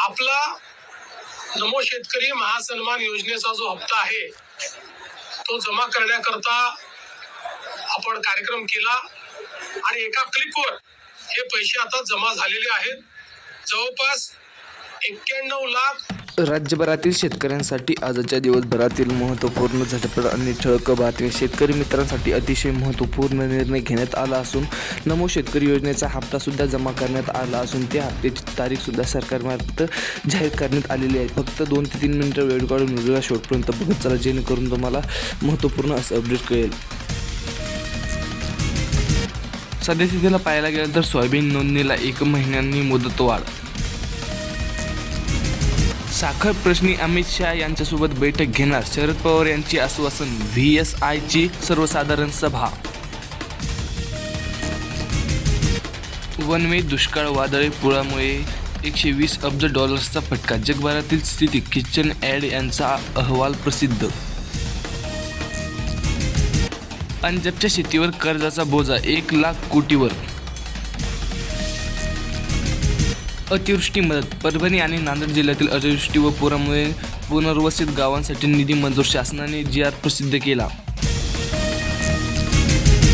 आपला नमो शेतकरी महासन्मान योजनेचा जो हप्ता आहे तो जमा करण्याकरता आपण कार्यक्रम केला आणि एका क्लिकवर हे पैसे आता जमा झालेले आहेत. जवळपास 91 लाख. राज्यभरातील शेतकऱ्यांसाठी आजच्या दिवसभरातील महत्त्वपूर्ण झटपट आणि ठळक बातमी. शेतकरी मित्रांसाठी अतिशय महत्त्वपूर्ण निर्णय घेण्यात आला असून नमो शेतकरी योजनेचा हप्तासुद्धा जमा करण्यात आला असून त्या हप्त्याची तारीखसुद्धा सरकारमार्फत जाहीर करण्यात आलेली आहे. फक्त 2 ते 3 मिनिटं वेळ काढून व्हिडिओला शेवटपर्यंत बघत चला, जेणेकरून तुम्हाला महत्त्वपूर्ण असं अपडेट कळेल. सद्यस्थितीला पाहायला गेलं तर सोयाबीन नोंदणीला 1 महिन्यांनी मुदतवाढ. साखर प्रश्नी अमित शहा यांच्यासोबत बैठक घेणार, शरद पवार यांची आश्वासन. VSIची सर्वसाधारण सभा. वनवे दुष्काळ, वादळी पुरामुळे $120 अब्ज फटका. जगभरातील स्थिती, किचन ॲड यांचा अहवाल प्रसिद्ध. पंजाबच्या शेतीवर कर्जाचा बोजा 1 लाख कोटीवर. अतिवृष्टी मदत. परभणी आणि नांदेड जिल्ह्यातील अतिवृष्टी व पुरामुळे पुनर्वसित गावांसाठी निधी मंजूर. शासनाने GR प्रसिद्ध केला.